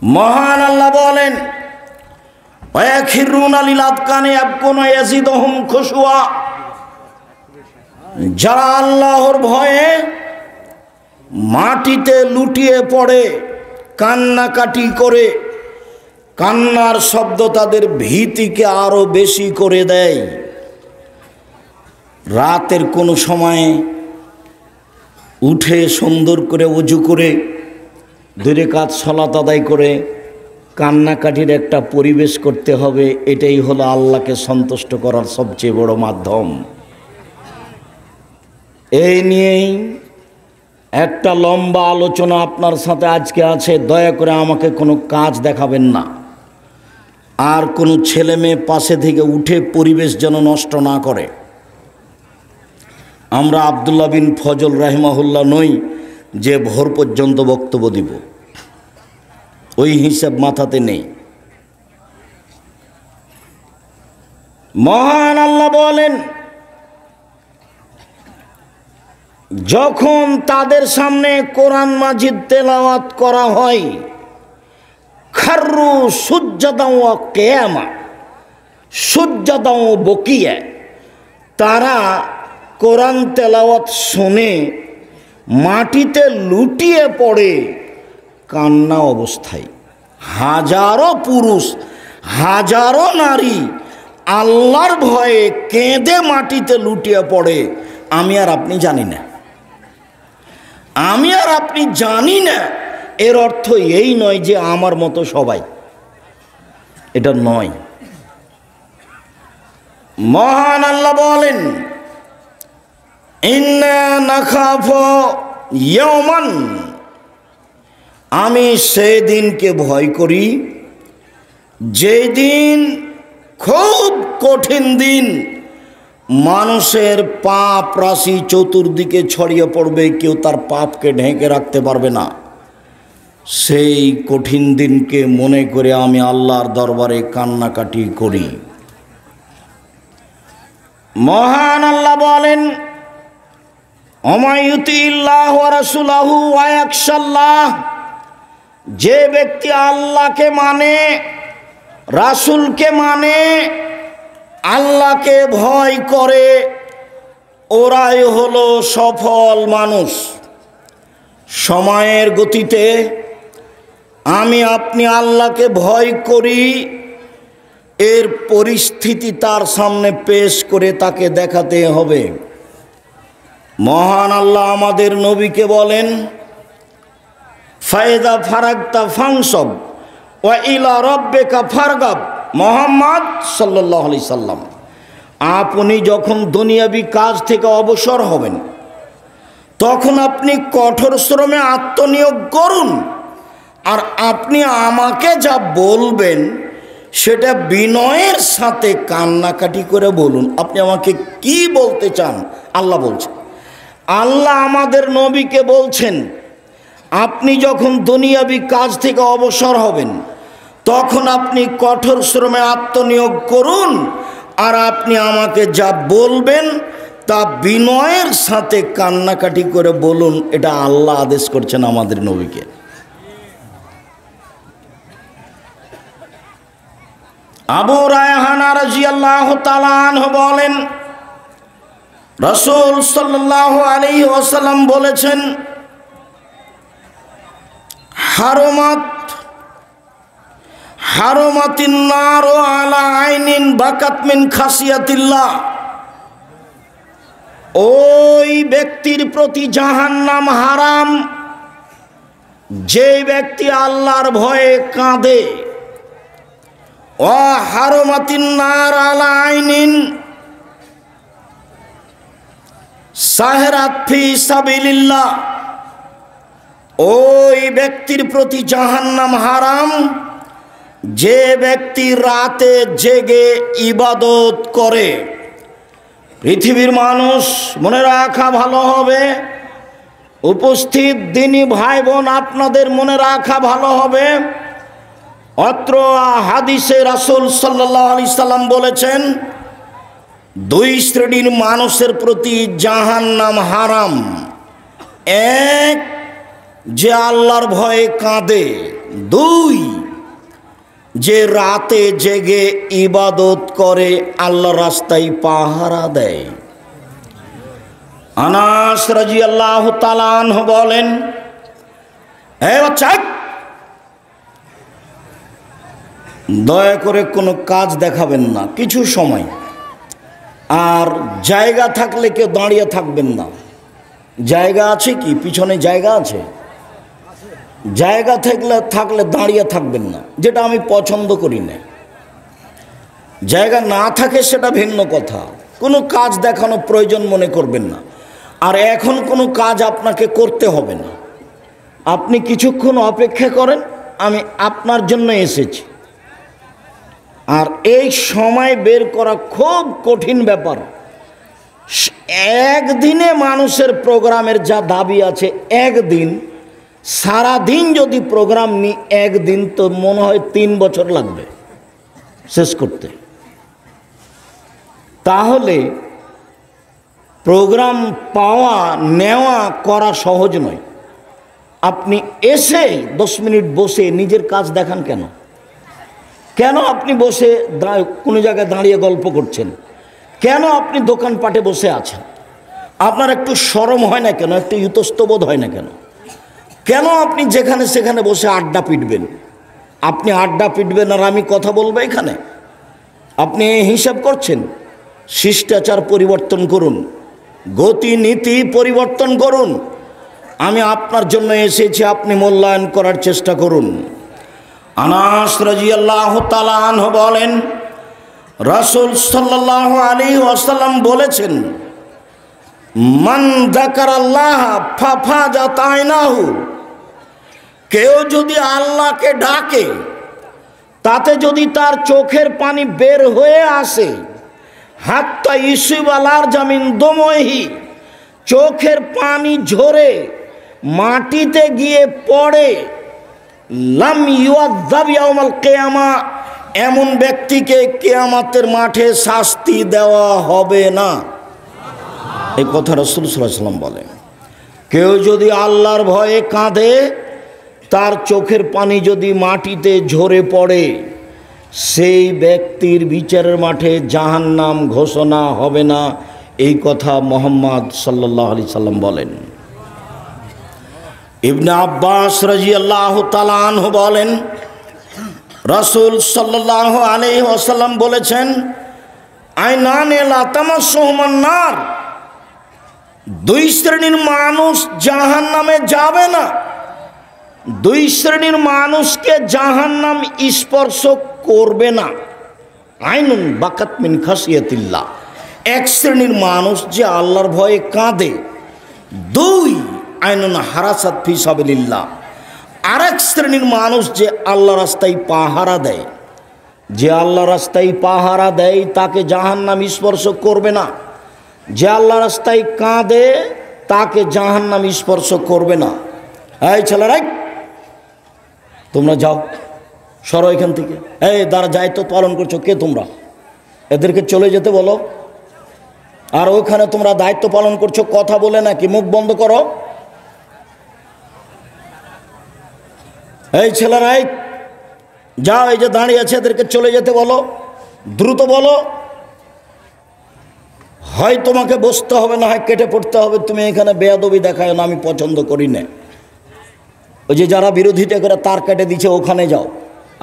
মহান আল্লাহ বলেন, ওয়াখিরুনা লিল আযকানি ইয়াবকুনা ইয়াজিদুহুম খুশুয়া, যারা আল্লাহর ভয়ে মাটিতে লুটিয়ে পড়ে কান্নাকাটি করে, কান্নার শব্দ তাদের ভীতিকে আরো বেশি করে দেয়। রাতের কোনো সময়ে উঠে সুন্দর করে ওযু করে 2 রাকাত সালাত আদায় করে কান্নাকাটির একটা পরিবেশ করতে হবে। এটাই হলো আল্লাহকে সন্তুষ্ট করার সবচেয়ে বড় মাধ্যম। এই নিয়েই একটা লম্বা আলোচনা আপনার সাথে আজকে আছে। দয়া করে আমাকে কোনো কাজ দেখাবেন না, আর কোনো ছেলে মেয়ে পাশে থেকে উঠে পরিবেশ যেন নষ্ট না করে। আমরা আব্দুল্লাহ বিন ফজল রাহিমাহুল্লাহ নই যে ভোর পর্যন্ত বক্তব্য দিব, ওই হিসাব মাথাতে নেই। মহান আল্লাহ বলেন, যখন তাদের সামনে কোরআন মাজিদ তেলাওয়াত করা হয়, খাররু সুজ্জাদাও ওয়া কিয়ামা, সুজ্জাদাও বকিয়া, তারা কোরআন তেলাওয়াত শুনে মাটিতে লুটিয়ে পড়ে কান্না অবস্থায়। হাজারো পুরুষ, হাজারো নারী আল্লাহর ভয়ে কেঁদে মাটিতে লুটিয়ে পড়ে। আমি আর আপনি জানি না, আমি আর আপনি জানি না। এর অর্থ এই নয় যে আমার মতো সবাই, এটা নয়। মহান আল্লাহ বলেন, ইন্না নাখাফু ইয়াওমান, আমি সেই দিনকে ভয় করি যেদিন খুব কঠিন দিন, মানুষের পাপ রাশি চতুর্দিকে ছড়িয়ে পড়বে, কেউ তার পাপকে ঢেকে রাখতে পারবে না। সেই কঠিন দিনকে মনে করে আমি আল্লাহর দরবারে কান্নাকাটি করি। মহান আল্লাহ বলেন, ওমাইয়ুতিল্লাহ ওয়া রাসূলাহু ওয়া ইয়াখশাল্লাহ, যে ব্যক্তি আল্লাহকে মানে, রাসূলকে মানে, আল্লাহকে ভয় করে, ওরাই হলো সফল মানুষ। সময়ের গতিতে আমি আপনি আল্লাহকে ভয় করি, এর পরিস্থিতি তার সামনে পেশ করে তাকে দেখাতে হবে। মহান আল্লাহ আমাদের নবীকে বলেন, ফায়দা ফারাগতা ফাংসব ওয়া ইলা রাব্বিকা ফারগাব। মুহাম্মদ সাল্লাল্লাহু আলাইহি সাল্লাম, আপনি যখন দুনিয়াবি কাজ থেকে অবসর হবেন, তখন আপনি কঠোর শ্রমে আত্মনিয়োগ করুন, আর আপনি আমাকে যা বলবেন সেটা বিনয়ের সাথে কান্নাকাটি করে বলুন। আপনি আমাকে কি বলতে চান? আল্লাহ বলছেন, আল্লাহ আমাদের নবীকে বলছেন, আপনি যখন দুনিয়াবি কাজ থেকে অবসর হবেন, তখন আপনি কঠোর শ্রমে আত্মনিয়োগ করুন, আর আপনি আমাকে যা বলবেন তা বিনয়ের সাথে কান্নাকাটি করে বলুন। এটা আল্লাহ আদেশ করছেন আমাদের নবীকে। আবু রায়হানা রাদিয়াল্লাহু তাআলা আনহু বলেন, রাসূল সাল্লাল্লাহু আলাইহি ওয়াসাল্লাম বলেছেন, হারমাতিন নারু আলা আইনিন বাকাত মিন খাসিয়াতিল্লাহ, ওই ব্যক্তির প্রতি জাহান্নাম হারাম যে ব্যক্তি আল্লাহর ভয়ে কাঁদে। ওয়া হারমাতিন নার আলা আইনিন সাহরাত ফি সাবিলিল্লাহ, ওই ব্যক্তির প্রতি জাহান্নাম হারাম যে ব্যক্তি রাতে জেগে ইবাদত করে। পৃথিবীর মানুষ মনে রাখা ভালো হবে, উপস্থিত দিনী ভাই বোন আপনাদের মনে রাখা ভালো হবে, অত্র হাদিসে রাসূল সাল্লাল্লাহু আলাইহি সাল্লাম বলেছেন, 2 শ্রেণীর মানুষের প্রতি জাহান্নাম হারাম। এক, যে আল্লাহর ভয়ে কাঁদে, 2 যে রাতে জেগে ইবাদত করে, আল্লাহর রাস্তায় পাহারা দেয়। আনাস রাদিয়াল্লাহু তাআলা আনহু বলেন, হে বাচ্চা, দয়া করে কোনো কাজ দেখাবেন না কিছু সময়, আর জায়গা থাকলে কেউ দাঁড়িয়ে থাকবেন না। জায়গা আছে কি? পিছনে জায়গা আছে? জায়গা থাকলে দাঁড়িয়ে থাকবেন না, যেটা আমি পছন্দ করি না। জায়গা না থাকে সেটা ভিন্ন কথা, কোনো কাজ দেখানো প্রয়োজন মনে করবেন না। আর এখন কোনো কাজ আপনাকে করতে হবে না, আপনি কিছুক্ষণ অপেক্ষা করেন, আমি আপনার জন্য এসেছি। আর এই সময় বের করা খুব কঠিন ব্যাপার। একদিনে মানুষের প্রোগ্রামের যা দাবি আছে, একদিন সারাদিন যদি প্রোগ্রাম নিই, একদিন তো মনে হয় 3 বছর লাগবে শেষ করতে। তাহলে প্রোগ্রাম পাওয়া নেওয়া করা সহজ নয়। আপনি এসে 10 মিনিট বসে নিজের কাজ দেখান কেন? কেন আপনি বসে কোনো জায়গায় দাঁড়িয়ে গল্প করছেন? কেন আপনি দোকানপাটে বসে আছেন? আপনার একটু শরম হয় না কেন? একটু ইতস্তবোধ হয় না কেন? কেন আপনি যেখানে সেখানে বসে আড্ডা পিটবেন? আপনি আড্ডা পিটবেন আর আমি কথা বলবো এখানে? আপনি হিসাব করছেন? শিষ্টাচার পরিবর্তন করুন, গতি নীতি পরিবর্তন করুন। আমি আপনার জন্য এসেছি, আপনি মূল্যায়ন করার চেষ্টা করুন। আনাস রাদিয়াল্লাহু তাআলা আনহু বলেন, রাসূল সাল্লাল্লাহু আলাইহি ওয়াসাল্লাম বলেছেন, মান যাকারাল্লাহ ফাফাজাত আইনাহু, কেউ যদি আল্লাহকে ডাকে, তাতে যদি তার চোখের পানি বের হয়ে আসে, হাত্তা ইসিবালার জামিন দমহি, চোখের পানি ঝরে মাটিতে গিয়ে পড়ে, লাম ইউআযাব ইয়াউমাল কিয়ামা, এমন ব্যক্তিকে কিয়ামতের মাঠে শাস্তি দেওয়া হবে না। এই কথা রাসূল সাল্লাল্লাহু আলাইহি ওয়াসাল্লাম বলেন। কেউ যদি আল্লাহর ভয়ে কাঁদে, তার চোখের পানি যদি মাটিতে ঝরে পড়ে, সেই ব্যক্তির বিচারের মাঠে জাহান্নাম ঘোষণা হবে না। এই কথা মুহাম্মদ সাল্লাল্লাহু আলাইহি সাল্লাম বলেন। ইবনে আব্বাস রাদিয়াল্লাহু তাআলা আনহু বলেন, রাসূল সাল্লাল্লাহু আলাইহি ওয়াসাল্লাম বলেছেন, আইনানে লা তামাসসুহুমান নার, 2 শ্রেণীর মানুষ জাহান্নামে যাবে না। 2 শ্রেণীর মানুষকে জাহান্নাম স্পর্শ করবে না। আইনুন বাকাত মিন খাসিয়াতিল্লাহ, 1 শ্রেণীর মানুষ যে আল্লাহর ভয়ে কাঁদে। 2 আইনুন হারাসাত ফি সাবিলিল্লাহ, আরেক শ্রেণীর মানুষ যে আল্লাহ রাস্তায় পাহারা দেয়। যে আল্লাহ রাস্তায় পাহারা দেয় তাকে জাহান্নাম স্পর্শ করবে না। যে আল্লাহ রাস্তায় কাঁদে তাকে জাহান্নাম স্পর্শ করবে না। এই ছেলেরাই, তোমরা যাও, সরো এখান থেকে। এই যারা দায়িত্ব পালন করছো, কে তোমরা? এদেরকে চলে যেতে বলো। আর ওখানে তোমরা দায়িত্ব পালন করছো, কথা বলে নাকি মুখ বন্ধ করো। এই ছেলেরাই যাও, এই যে দাঁড়িয়ে আছে এদেরকে চলে যেতে বলো, দ্রুত বলো। হয় তোমাকে বসতে হবে, না হয় কেটে পড়তে হবে। তুমি এখানে বেয়াদবি দেখায় না, আমি পছন্দ করি না। ওই যে যারা বিরোধিতা করে তার কেটে দিচ্ছে, ওখানে যাও।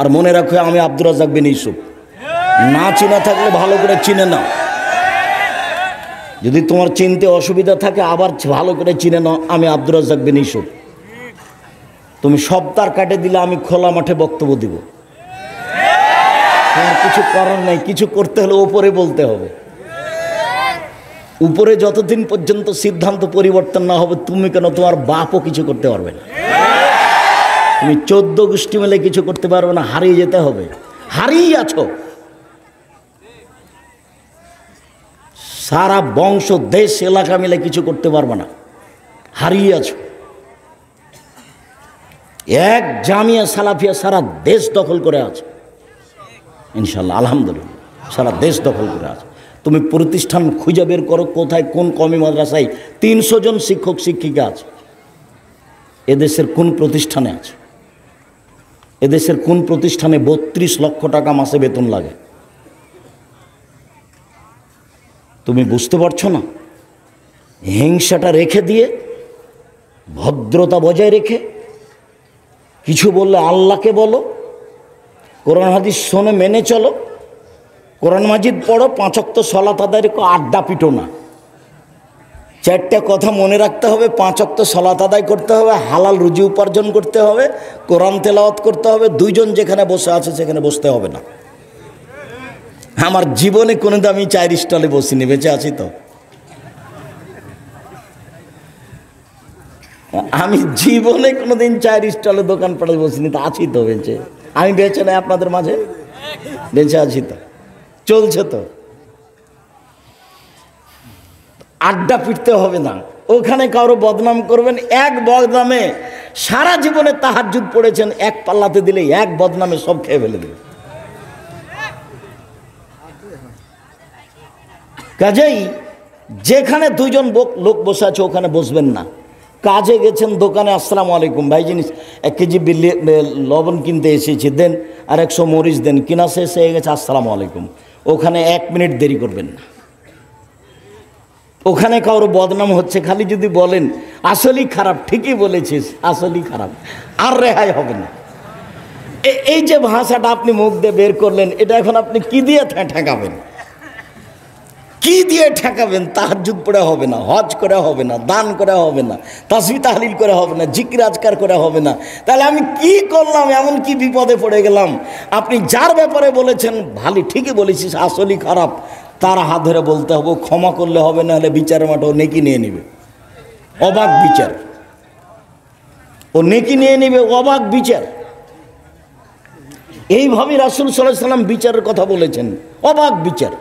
আর মনে রাখো, আমি আব্দুর রাজ্জাক বিন ইউসুফ। না চিনা থাকলে ভালো করে চিনে নাও। যদি তোমার চিনতে অসুবিধা থাকে, আবার ভালো করে চিনে নাও, আমি আব্দুর রাজ্জাক বিন ইউসুফ। তুমি সব তার কাটে দিলে আমি খোলা মাঠে বক্তব্য দিব। তোমার কিছু করার নাই, কিছু করতে হলে উপরে বলতে হবে। উপরে যতদিন পর্যন্ত সিদ্ধান্ত পরিবর্তন না হবে, তুমি কেন, তোমার বাপও কিছু করতে পারবে না। তুমি 14 গোষ্ঠী মিলে কিছু করতে পারবে না, হারিয়ে যেতে হবে। হারিয়ে আছো। সারা বংশ, দেশ, এলাকা মিলে কিছু করতে পারবে না, হারিয়ে আছো। এক জামিয়া সালাফিয়া সারা দেশ দখল করে আছে, ইনশাল্লাহ, আলহামদুলিল্লাহ, সারা দেশ দখল করে আছে। তুমি প্রতিষ্ঠান খুঁজে বের করো, কোথায় কোন কওমি মাদ্রাসায় 300 জন শিক্ষক শিক্ষিকা আছে। এদেশের কোন প্রতিষ্ঠানে আছে? এদেশের কোন প্রতিষ্ঠানে 32 লক্ষ টাকা মাসে বেতন লাগে? তুমি বুঝতে পারছো না? হিংসাটা রেখে দিয়ে, ভদ্রতা বজায় রেখে, কিছু বললে আল্লাহকে বলো, কোরআন হাদিস শোনে মেনে চলো, কোরআন মাজিদ পড়ো, 5 ওয়াক্ত সালাত আদায় রেখো, আড্ডা পিটো না। 4টা কথা মনে রাখতে হবে: 5 ওয়াক্ত সালাত আদায় করতে হবে, হালাল রুজি উপার্জন করতে হবে, কোরআন তেলাওয়াত করতে হবে, 2 জন যেখানে বসে আছে সেখানে বসতে হবে না। আমার জীবনে কোনোদিন আমি চায়ের স্টলে বসিনি, বেঁচে আছি তো। আমি জীবনে কোনোদিন চায়ের স্টলে দোকান পাড়ে বসিনি, তো আছি তো বেঁচে। আমি বেঁচে নাই আপনাদের মাঝে, বেঁচে আছি তো, চলছে তো। আড্ডা পিটতে হবে না, ওখানে কারো বদনাম করবেন, এক বদনামে সারা জীবনে তাহাজ্জুদ পড়েছেন, এক পাল্লাতে দিলে এক বদনামে সব খেয়ে ফেলে দেবে। কাজেই যেখানে 2 জন লোক বসে আছে ওখানে বসবেন না। কাজে গেছেন দোকানে, আসসালামু আলাইকুম ভাই, জিনিস 1 কেজি লবণ কিনতে এসেছি, দেন, আর 100 মরিচ দেন, কিনা শেষ হয়ে গেছে, আসসালামু আলাইকুম। ওখানে 1 মিনিট দেরি করবেন না। ওখানে কারো বদনাম হচ্ছে, খালি যদি বলেন আসলেই খারাপ, ঠিকই বলেছিস, আসলেই খারাপ, আর রেহাই হবে না। এই যে ভাষাটা আপনি মুখ দিয়ে বের করলেন, এটা এখন আপনি কি দিয়ে ঠেকাবেন? কি দিয়ে ঠেকাবেন? তাহাজ্জুদ পড়ে হবে না, হজ করে হবে না, দান করে হবে না, তাসবিহ তাহলিল করে হবে না, জিকির আজকার করে হবে না। তাহলে আমি কি করলাম? এমন কি বিপদে পড়ে গেলাম? আপনি যার ব্যাপারে বলেছেন ভালো, ঠিকই বলেছিস, আসলেই খারাপ, তার হাত ধরে বলতে হবে, ক্ষমা করলে হবে, না হলে বিচারের মাঠে ও নেকি নিয়ে নেবে, অবাক বিচার। ও নেকি নিয়ে নেবে, অবাক বিচার। এইভাবে রাসূল সাল্লাল্লাহু আলাইহি ওয়াসাল্লাম বিচারের কথা বলেছেন, অবাক বিচার।